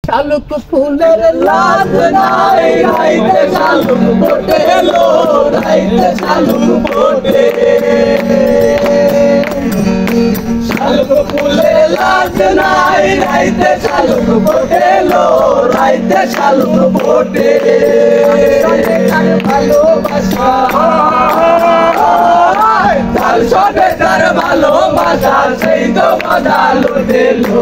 শালুক ফুলের লাজ নাই রাইতে শালুক ফোটে লো রাইতে শালুক ফোটে শালুক ফুলের লাজ নাই রাইতে শালুক ফোটে লো রাইতে শালুক ফোটে ভালোবাসা তার সবে তার ভালোবাসা সেই তো মজা লুটে লো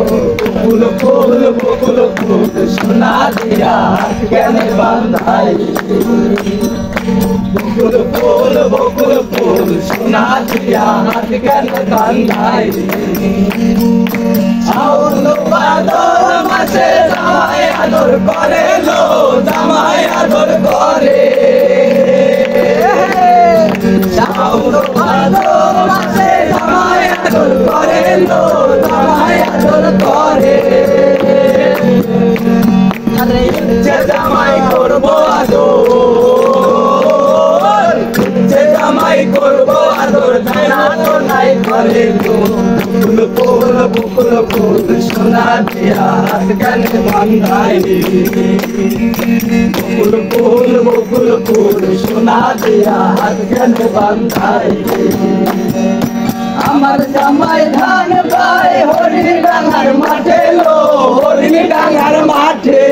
বকুল ফুল বকুল ফুল সোনা দিয়া কেন বাঁধাই বকুল ফুল সোনা দিয়া কেন বাঁধাই শাওন ভাদর মাসে জামাই আদর করে লো জামাই আদর করে শাওন ভাদর মাসে জামাই আদর করে লো জামাই আদর করে আরে যে জামাই করবো আদর যে জামাই করবো আদর ধারা তো নাই করে বকুল ফুল সোনা দিয়া কেন বাঁধাই বকুল ফুল সোনা দিয়া কেন বাঁধাই আমার জামাই ধান পাই হরিণ ডাঙ্গার মাঠে লো হরিণ ডাঙ্গার মাঠে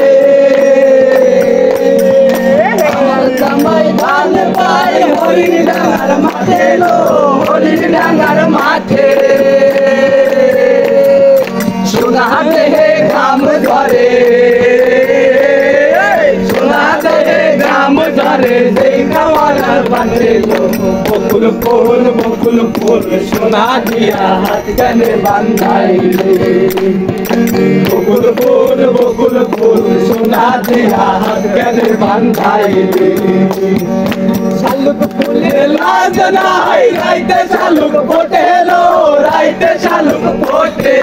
আমার জামাই ধান পাই হরিণ ডাঙ্গার মাঠে লো হরিণ ডাঙ্গার মাঠে সোনা দেহে গ্রাম ধরে সোনা দেহে গ্রাম ধরে সেই কামার বাঁধে বকুল ফুল সোনা দিয়া হাত কানে বাঁধাই বকুল ফুল সোনা দিয়া হাত কানে বাঁধাই শালুক ফুলের লাজ নাই রাইতে শালুক ফোটে লো রাইতে শালুক ফোটে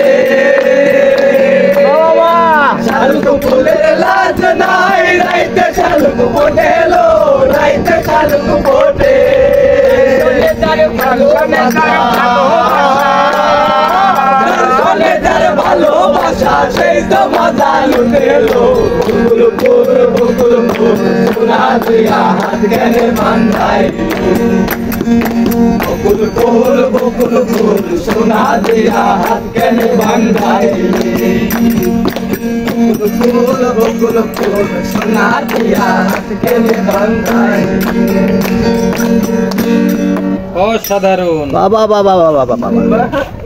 শালুক ফুলের লাজ নাই রাইতে শালুক ফোটে লো রাইতে শালুক ফোটে ভালোবাসা সেই তো মজা লুটে লো বকুল ফুল সোনা দিয়া হাত কেনে বাঁধাই বকুল ফুল সোনা দিয়া হাত কেনে বাঁধাই বকুল ফুল সোনা দিয়া হাত কেনে বাঁধাই অসাধারণ বাবা বাবা বাবা বাবা বাবা